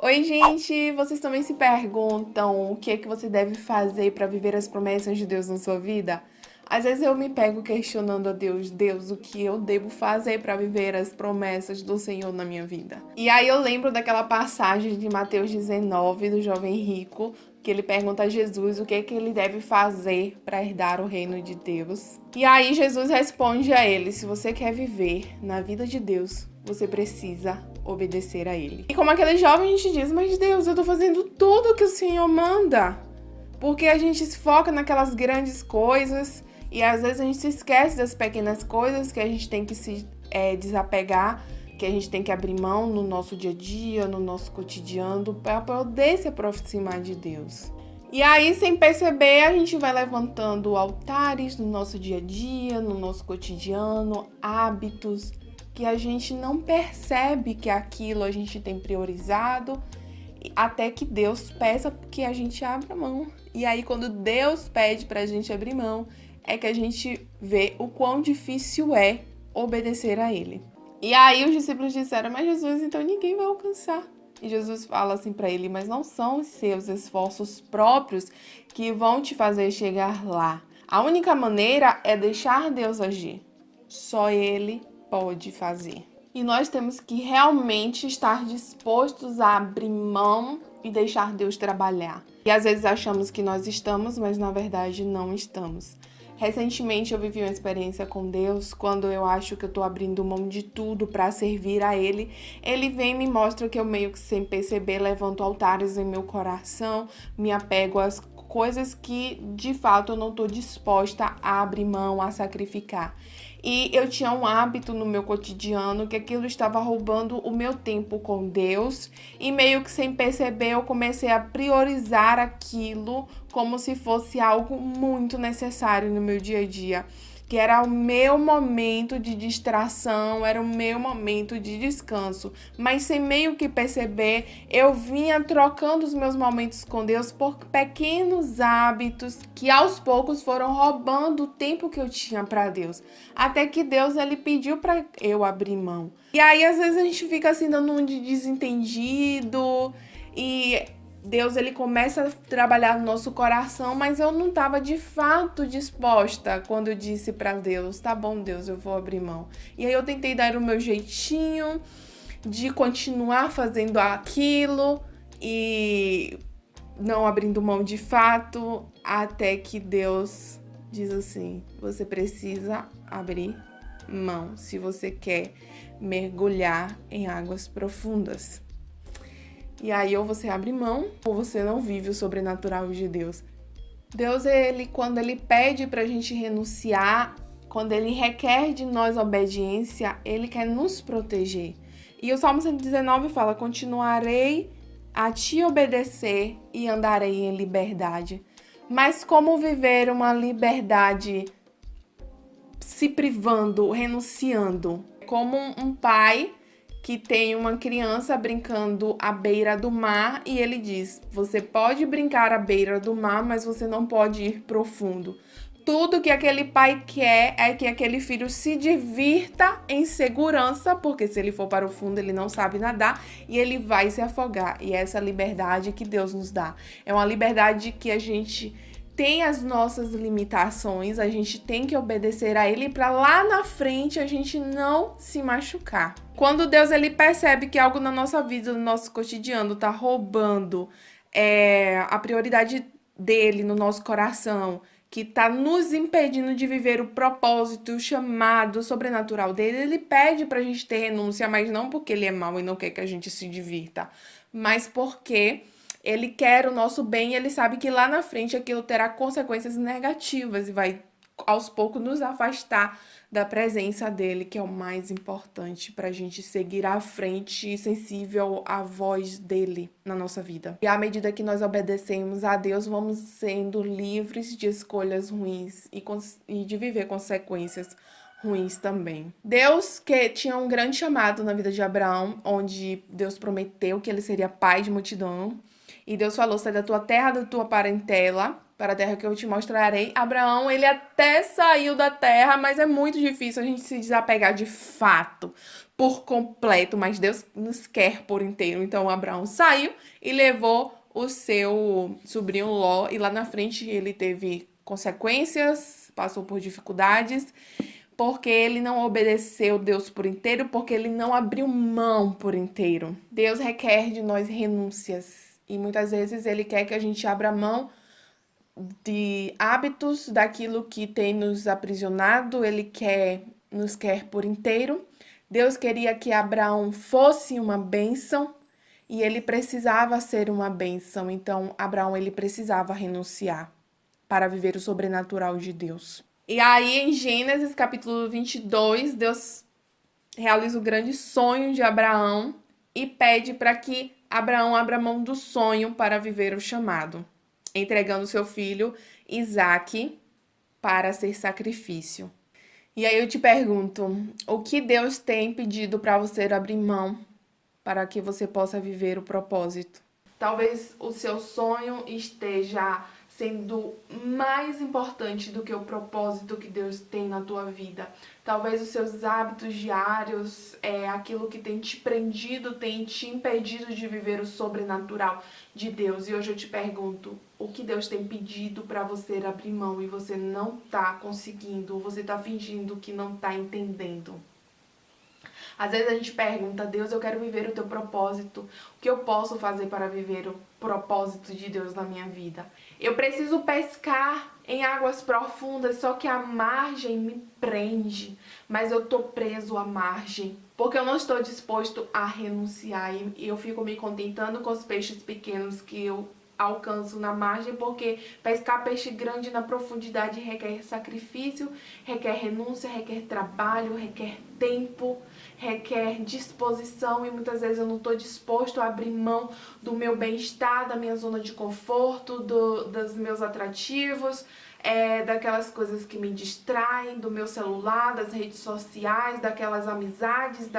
Oi, gente! Vocês também se perguntam o que é que você deve fazer para viver as promessas de Deus na sua vida? Às vezes eu me pego questionando a Deus, Deus, o que eu devo fazer para viver as promessas do Senhor na minha vida? E aí eu lembro daquela passagem de Mateus 19, do jovem rico, que ele pergunta a Jesus o que é que ele deve fazer para herdar o reino de Deus. E aí Jesus responde a ele: se você quer viver na vida de Deus, você precisa obedecer a ele. E como aquele jovem, a gente diz: mas Deus, eu tô fazendo tudo que o Senhor manda. Porque a gente se foca naquelas grandes coisas e às vezes a gente se esquece das pequenas coisas que a gente tem que se desapegar, que a gente tem que abrir mão no nosso dia a dia, no nosso cotidiano, para poder se aproximar de Deus. E aí, sem perceber, a gente vai levantando altares no nosso dia a dia, no nosso cotidiano, hábitos que a gente não percebe que aquilo a gente tem priorizado, até que Deus peça que a gente abra mão. E aí, quando Deus pede pra gente abrir mão, é que a gente vê o quão difícil é obedecer a Ele. E aí os discípulos disseram: mas Jesus, então ninguém vai alcançar. E Jesus fala assim pra ele: mas não são os seus esforços próprios que vão te fazer chegar lá. A única maneira é deixar Deus agir. Só Ele pode fazer. E nós temos que realmente estar dispostos a abrir mão e deixar Deus trabalhar. E às vezes achamos que nós estamos, mas na verdade não estamos. Recentemente eu vivi uma experiência com Deus, quando eu acho que eu tô abrindo mão de tudo para servir a Ele. Ele vem e me mostra que eu meio que sem perceber levanto altares em meu coração, me apego às coisas que de fato eu não tô disposta a abrir mão, a sacrificar. E eu tinha um hábito no meu cotidiano que aquilo estava roubando o meu tempo com Deus e meio que sem perceber eu comecei a priorizar aquilo como se fosse algo muito necessário no meu dia a dia, que era o meu momento de distração, era o meu momento de descanso, mas sem meio que perceber, eu vinha trocando os meus momentos com Deus por pequenos hábitos que aos poucos foram roubando o tempo que eu tinha para Deus, até que Deus ele pediu para eu abrir mão. E aí às vezes a gente fica assim dando um de desentendido e Deus ele começa a trabalhar no nosso coração, mas eu não estava de fato disposta quando eu disse para Deus: tá bom, Deus, eu vou abrir mão. E aí eu tentei dar o meu jeitinho de continuar fazendo aquilo e não abrindo mão de fato, até que Deus diz assim: você precisa abrir mão se você quer mergulhar em águas profundas. E aí ou você abre mão ou você não vive o sobrenatural de Deus. Deus, ele, quando ele pede pra gente renunciar, quando ele requer de nós obediência, ele quer nos proteger. E o Salmo 119 fala: continuarei a te obedecer e andarei em liberdade. Mas como viver uma liberdade se privando, renunciando? Como um pai que tem uma criança brincando à beira do mar e ele diz: você pode brincar à beira do mar, mas você não pode ir profundo. Tudo que aquele pai quer é que aquele filho se divirta em segurança, porque se ele for para o fundo ele não sabe nadar e ele vai se afogar. E é essa liberdade que Deus nos dá. É uma liberdade que a gente tem as nossas limitações, a gente tem que obedecer a ele para lá na frente a gente não se machucar. Quando Deus ele percebe que algo na nossa vida, no nosso cotidiano, tá roubando a prioridade dele no nosso coração, que tá nos impedindo de viver o propósito, o chamado sobrenatural dele, ele pede pra gente ter renúncia, mas não porque ele é mau e não quer que a gente se divirta, mas porque ele quer o nosso bem e ele sabe que lá na frente aquilo terá consequências negativas e vai aos poucos nos afastar da presença dele, que é o mais importante para a gente seguir à frente e sensível à voz dele na nossa vida. E à medida que nós obedecemos a Deus, vamos sendo livres de escolhas ruins e de viver consequências ruins também. Deus que tinha um grande chamado na vida de Abraão, onde Deus prometeu que ele seria pai de multidão. E Deus falou, sai da tua terra, da tua parentela, para a terra que eu te mostrarei. Abraão, ele até saiu da terra, mas é muito difícil a gente se desapegar de fato, por completo, mas Deus nos quer por inteiro. Então, Abraão saiu e levou o seu sobrinho Ló, e lá na frente ele teve consequências, passou por dificuldades, porque ele não obedeceu Deus por inteiro, porque ele não abriu mão por inteiro. Deus requer de nós renúncias, e muitas vezes ele quer que a gente abra mão de hábitos, daquilo que tem nos aprisionado, ele nos quer por inteiro. Deus queria que Abraão fosse uma bênção e ele precisava ser uma bênção. Então, Abraão ele precisava renunciar para viver o sobrenatural de Deus. E aí, em Gênesis capítulo 22, Deus realiza o grande sonho de Abraão e pede para que Abraão abra mão do sonho para viver o chamado, entregando seu filho Isaque para ser sacrifício. E aí eu te pergunto, o que Deus tem pedido para você abrir mão para que você possa viver o propósito? Talvez o seu sonho esteja sendo mais importante do que o propósito que Deus tem na tua vida. Talvez os seus hábitos diários, aquilo que tem te prendido, tem te impedido de viver o sobrenatural de Deus. E hoje eu te pergunto, o que Deus tem pedido para você abrir mão e você não está conseguindo, ou você está fingindo que não está entendendo? Às vezes a gente pergunta, Deus, eu quero viver o teu propósito. O que eu posso fazer para viver o propósito de Deus na minha vida? Eu preciso pescar em águas profundas, só que a margem me prende. Mas eu tô preso à margem, porque eu não estou disposto a renunciar. E eu fico me contentando com os peixes pequenos que eu alcanço na margem, porque pescar peixe grande na profundidade requer sacrifício, requer renúncia, requer trabalho, requer tempo, requer disposição, e muitas vezes eu não estou disposto a abrir mão do meu bem-estar, da minha zona de conforto, dos meus atrativos, daquelas coisas que me distraem, do meu celular, das redes sociais, daquelas amizades,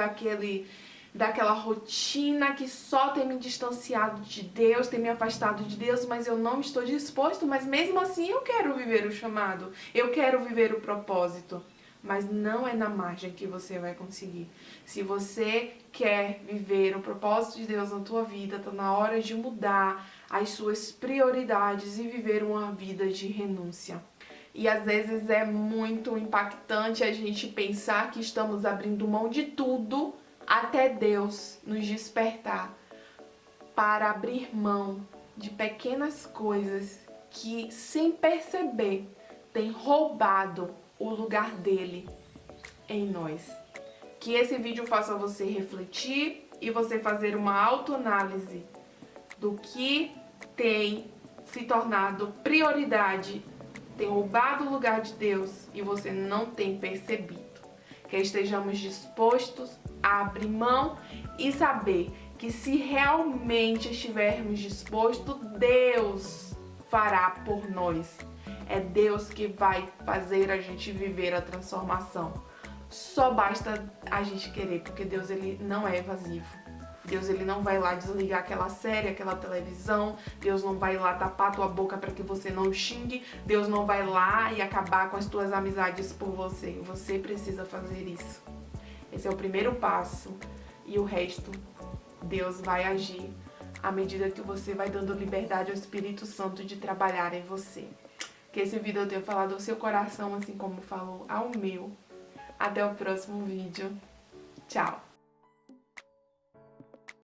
daquela rotina que só tem me distanciado de Deus, tem me afastado de Deus, mas eu não estou disposto, mas mesmo assim eu quero viver o chamado, eu quero viver o propósito. Mas não é na margem que você vai conseguir. Se você quer viver o propósito de Deus na tua vida, está na hora de mudar as suas prioridades e viver uma vida de renúncia. E às vezes é muito impactante a gente pensar que estamos abrindo mão de tudo até Deus nos despertar para abrir mão de pequenas coisas que, sem perceber, tem roubado o lugar dele em nós. Que esse vídeo faça você refletir e você fazer uma autoanálise do que tem se tornado prioridade, tem roubado o lugar de Deus e você não tem percebido. Que estejamos dispostos a abrir mão e saber que se realmente estivermos dispostos, Deus fará por nós. É Deus que vai fazer a gente viver a transformação. Só basta a gente querer, porque Deus ele não é evasivo. Deus ele não vai lá desligar aquela série, aquela televisão. Deus não vai lá tapar tua boca para que você não xingue. Deus não vai lá e acabar com as tuas amizades por você. Você precisa fazer isso. Esse é o primeiro passo e o resto Deus vai agir à medida que você vai dando liberdade ao Espírito Santo de trabalhar em você. Que esse vídeo eu tenha falado ao seu coração, assim como falou ao meu. Até o próximo vídeo. Tchau!